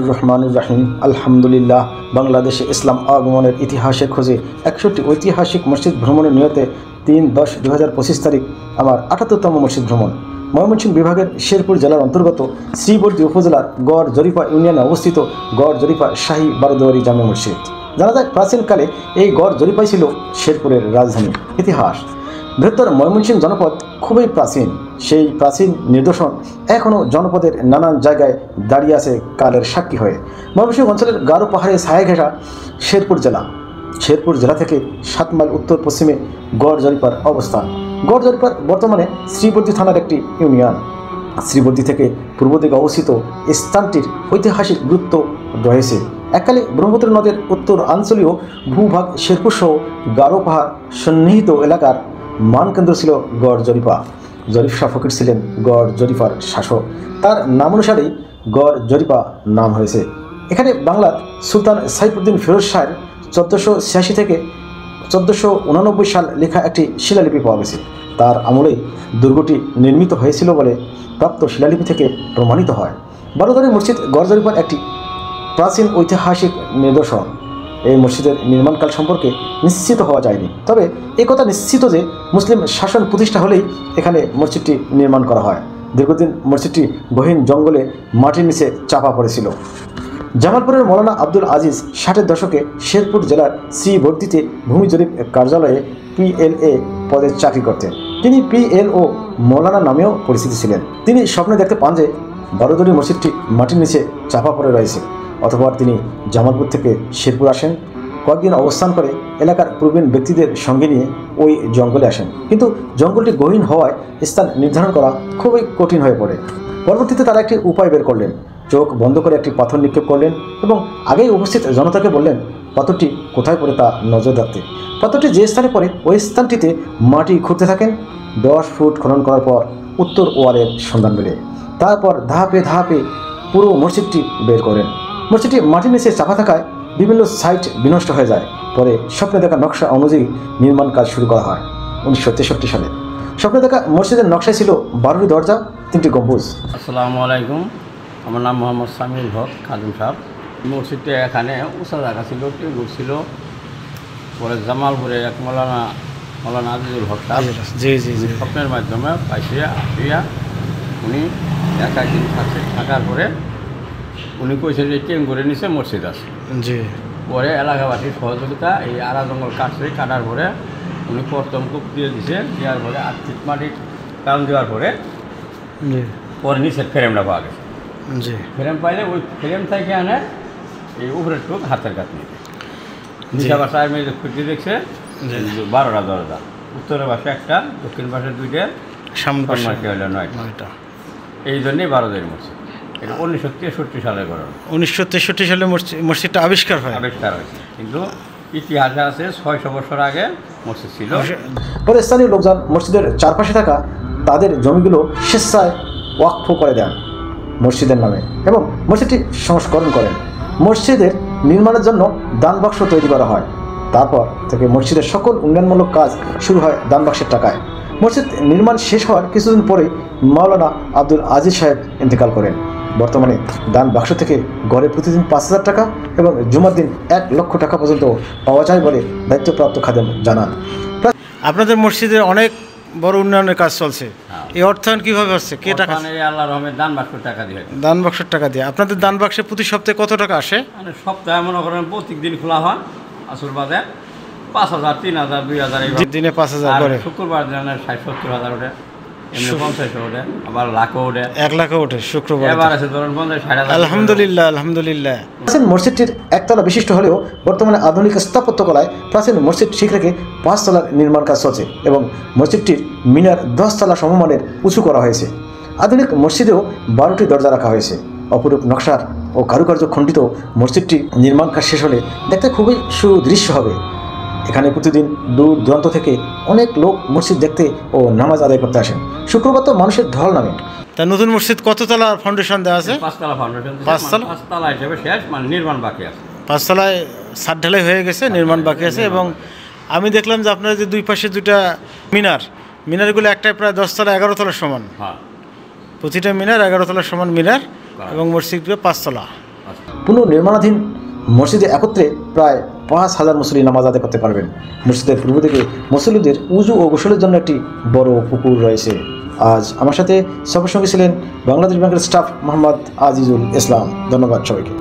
রহমানুর রহিম আলহামদুলিল্লাহ। বাংলাদেশে ইসলাম আগমনের ইতিহাসের খোঁজে 61টি ঐতিহাসিক মসজিদ ভ্রমণের নিয়তে 3-10-2025 তারিখ আমার 78তম মসজিদ ভ্রমণ। ময়মনসিংহ বিভাগের শেরপুর জেলার অন্তর্গত শ্রীবর্দী উপজেলার গড় জরিপা ইউনিয়নে অবস্থিত গড় জরিপা শাহী বারোদুয়ারি জামে মসজিদ। জানা যায় প্রাচীনকালে এই গড় জরিপাই ছিল শেরপুরের রাজধানী। ইতিহাস: বৃহত্তর ময়মনসিংহ জনপদ খুবই প্রাচীন। সেই প্রাচীন নিদর্শন এখনও জনপদের নানান জায়গায় দাঁড়িয়ে আছে কালের সাক্ষী হয়ে। ময়মনসিংহ অঞ্চলের গারো পাহাড়ে ছায়া ঘেঁষা শেরপুর জেলা থেকে 7 মাইল উত্তর পশ্চিমে গড় জরিপার অবস্থান। গড় জরিপার বর্তমানে শ্রীবর্দী থানার একটি ইউনিয়ন। শ্রীবর্দী থেকে পূর্ব দিকে অবস্থিত স্থানটির ঐতিহাসিক গুরুত্ব রয়েছে। এককালে ব্রহ্মপুত্র নদের উত্তর আঞ্চলীয় ভূভাগ শেরপুর সহ গারো পাহাড় সন্নিহিত এলাকার মানকেন্দ্র ছিল গড় জরিপা। জরিপ শাহ ফকির ছিলেন গড় জরিপার শাসক। তার নাম অনুসারেই গড় জরিপা নাম হয়েছে। এখানে বাংলার সুলতান সাইফুদ্দিন ফিরোজ শাহের 1486 থেকে 1489 সাল লেখা একটি শিলালিপি পাওয়া গেছে। তার আমলেই দুর্গটি নির্মিত হয়েছিল বলে প্রাপ্ত শিলালিপি থেকে প্রমাণিত হয়। বারোদুয়ারি মসজিদ গড় জরিপার একটি প্রাচীন ঐতিহাসিক নিদর্শন। এই মসজিদের নির্মাণকাল সম্পর্কে নিশ্চিত হওয়া যায়নি, তবে একথা নিশ্চিত যে মুসলিম শাসন প্রতিষ্ঠা হলেই এখানে মসজিদটি নির্মাণ করা হয়। দীর্ঘদিন মসজিদটি গহীন জঙ্গলে মাটির নিচে চাপা পড়েছিল। জামালপুরের মৌলানা আব্দুল আজিজ 60-এর দশকে শেরপুর জেলার শ্রীবর্দীতে ভূমি জরিপ কার্যালয়ে PLA পদে চাকরি করতেন। তিনি PLO মৌলানা নামেও পরিচিত ছিলেন। তিনি স্বপ্নে দেখতে পান যে বারোদুয়ারি মসজিদটি মাটির নিচে চাপা পড়ে রয়েছে। অতঃপর তিনি জামালপুর থেকে শেরপুর আসেন। কয়েকদিন অবস্থান করে এলাকার প্রবীণ ব্যক্তিদের সঙ্গে নিয়ে ওই জঙ্গলে আসেন, কিন্তু জঙ্গলটি গহীন হওয়ায় স্থান নির্ধারণ করা খুবই কঠিন হয়ে পড়ে। পরবর্তীতে তারা একটি উপায় বের করলেন। চোখ বন্ধ করে একটি পাথর নিক্ষেপ করলেন এবং আগেই উপস্থিত জনতাকে বললেন পাথরটি কোথায় পড়ে তা নজর রাখতে। পাথরটি যে স্থানে পড়ে ওই স্থানটিতে মাটি খুঁড়তে থাকেন। 10 ফুট খনন করার পর উত্তর ওয়ালের সন্ধান মেলে। তারপর ধাপে ধাপে পুরো মসজিদটি বের করেন। মসজিদটি মাটির নিচে চাপা থাকায় বিভিন্ন সাইট বিনষ্ট হয়ে যায়। পরে স্বপ্নে দেখা নকশা অনুযায়ী নির্মাণ কাজ শুরু করা হয় 1963 সালে। স্বপ্নে দেখা মসজিদের নকশায় ছিল 12টি দরজা, 3টি গম্বুজ। আসসালামু আলাইকুম, আমার নাম মোহাম্মদ সামিউল হক খাদিম সাহেব। মসজিদটা এখানে উঁচা জায়গা ছিল, টেগুর ছিল। পরে জামালপুরে এক মৌলানা আজিজুল হক সাহেব স্বপ্নের মাধ্যমে পাইছিয়া আসিয়া উনি একদিন থাকার পরে উনি কইছে যে টেঙ্গুরের নিচে মসজিদ আছে। পরে এলাকাবাসীর সহযোগিতা এই আড়া জঙ্গল কাটার পরে উনি প্রথম কূপ দিয়ে দিছে। দেওয়ার পরে 8 ফিট মাটির কারণ দেওয়ার পরে নিচের ফ্রেমটা পাওয়া গেছে। ফ্রেম পাইলে ওই ফ্রেম থেকে আনে এই উপরের টুক হাতের কাছে নিতে নিচা বাসায় মেয়ে খুঁজে দেখছে 12টা দরজা, উত্তরের পাশে একটা, দক্ষিণ পাশে 2টা, সামনে হলো 9টা। এই জন্যই বারোদুয়ারি মসজিদ। এটা 1963 সালে করা। 1963 সালে মসজিদটা আবিষ্কার হয়েছে, কিন্তু ইতিহাসে আছে 600 বছর আগে মসজিদ ছিল। পরে স্থানীয় লোকজন মসজিদের চারপাশে থাকা তাদের জমিগুলো স্বেচ্ছায় ওয়াকফ করে দেন মসজিদের নামে এবং মসজিদটি সংস্করণ করেন। মসজিদের নির্মাণের জন্য দান বাক্স তৈরি করা হয়। তারপর থেকে মসজিদের সকল উন্নয়নমূলক কাজ শুরু হয় দান বাক্সের টাকায়। মসজিদ নির্মাণ শেষ হওয়ার কিছুদিন পরে মাওলানা আব্দুল আজিজ সাহেব ইন্তেকাল করেন। বর্তমানে দান বাক্স থেকে গড়ে প্রতিদিন 5000 টাকা এবং জুমার দিন 1 লক্ষ টাকা পর্যন্ত পাওয়া যায় বলে দায়িত্বপ্রাপ্ত খাদেম জানান। আপনাদের মসজিদের অনেক বড় উন্নয়নের কাজ চলছে। এই অর্থায়ন কিভাবে হচ্ছে? কে টাকা? আল্লাহর রহমতে দান বাক্সের টাকা দিয়ে। দান বাক্সের টাকা দিয়ে। আপনাদের দান বাক্সে প্রতি সপ্তাহে কত টাকা আসে? মানে সপ্তাহে মনে করেন প্রত্যেক দিন খোলা হয়। আসর বাদে 5000, 3000, 2000 দিনে 5000 করে। শুক্রবার দিনে 60-70 হাজার ওঠে, এমনি 50 ওঠে, আবার লাখও ওঠে, 1 লাখও ওঠে শুক্রবার। এবার আছে ধরুন 50-60 হাজার। আলহামদুলিল্লাহ। প্রাচীন মসজিদটির একতলা বিশিষ্ট হলেও বর্তমানে আধুনিক স্থাপত্য কলায় প্রাচীন মসজিদ ঠিক রেখে 5 তলার নির্মাণ কাজ চলছে এবং মসজিদটির মিনার 10 তলা সমমানের উঁচু করা হয়েছে। আধুনিক মসজিদেও 12টি দরজা রাখা হয়েছে। অপরূপ নকশার ও কারুকার্য খণ্ডিত মসজিদটি নির্মাণ কাজ শেষ হলে দেখতে খুবই সুদৃশ্য হবে। এখানে প্রতিদিন দূর দূরান্ত থেকে অনেক লোক মসজিদ দেখতে ও নামাজ আদায় করতে আসেন। শুক্রবার তো মানুষের ঢল নামে। তা নতুন মসজিদ কততলা ফাউন্ডেশন দেওয়া আছে? 5 তলা ফাউন্ডেশন। 5 তলা হিসেবে শেষ, মানে নির্মাণ বাকি আছে। 5 তলায় ছাদ ঢালাই হয়ে গেছে, নির্মাণ বাকি আছে। এবং আমি দেখলাম যে আপনার যে 2 পাশে 2টা মিনারগুলো একটাই প্রায় 10 তলা 11 তলার সমান। প্রতিটা মিনার 11 তলার সমান মিনার এবং মসজিদগুলো 5 তলা। পুনর্নির্মাণাধীন মসজিদে একত্রে প্রায় 5,000 মুসল্লি নামাজ আদায় করতে পারবেন। মসজিদের পূর্ব দিকে মুসল্লিদের উজু ও গোসলের জন্য একটি বড় পুকুর রয়েছে। আজ আমার সাথে সবার সঙ্গে ছিলেন বাংলাদেশ ব্যাংকের স্টাফ মোহাম্মদ আজিজুল ইসলাম। ধন্যবাদ সবাইকে।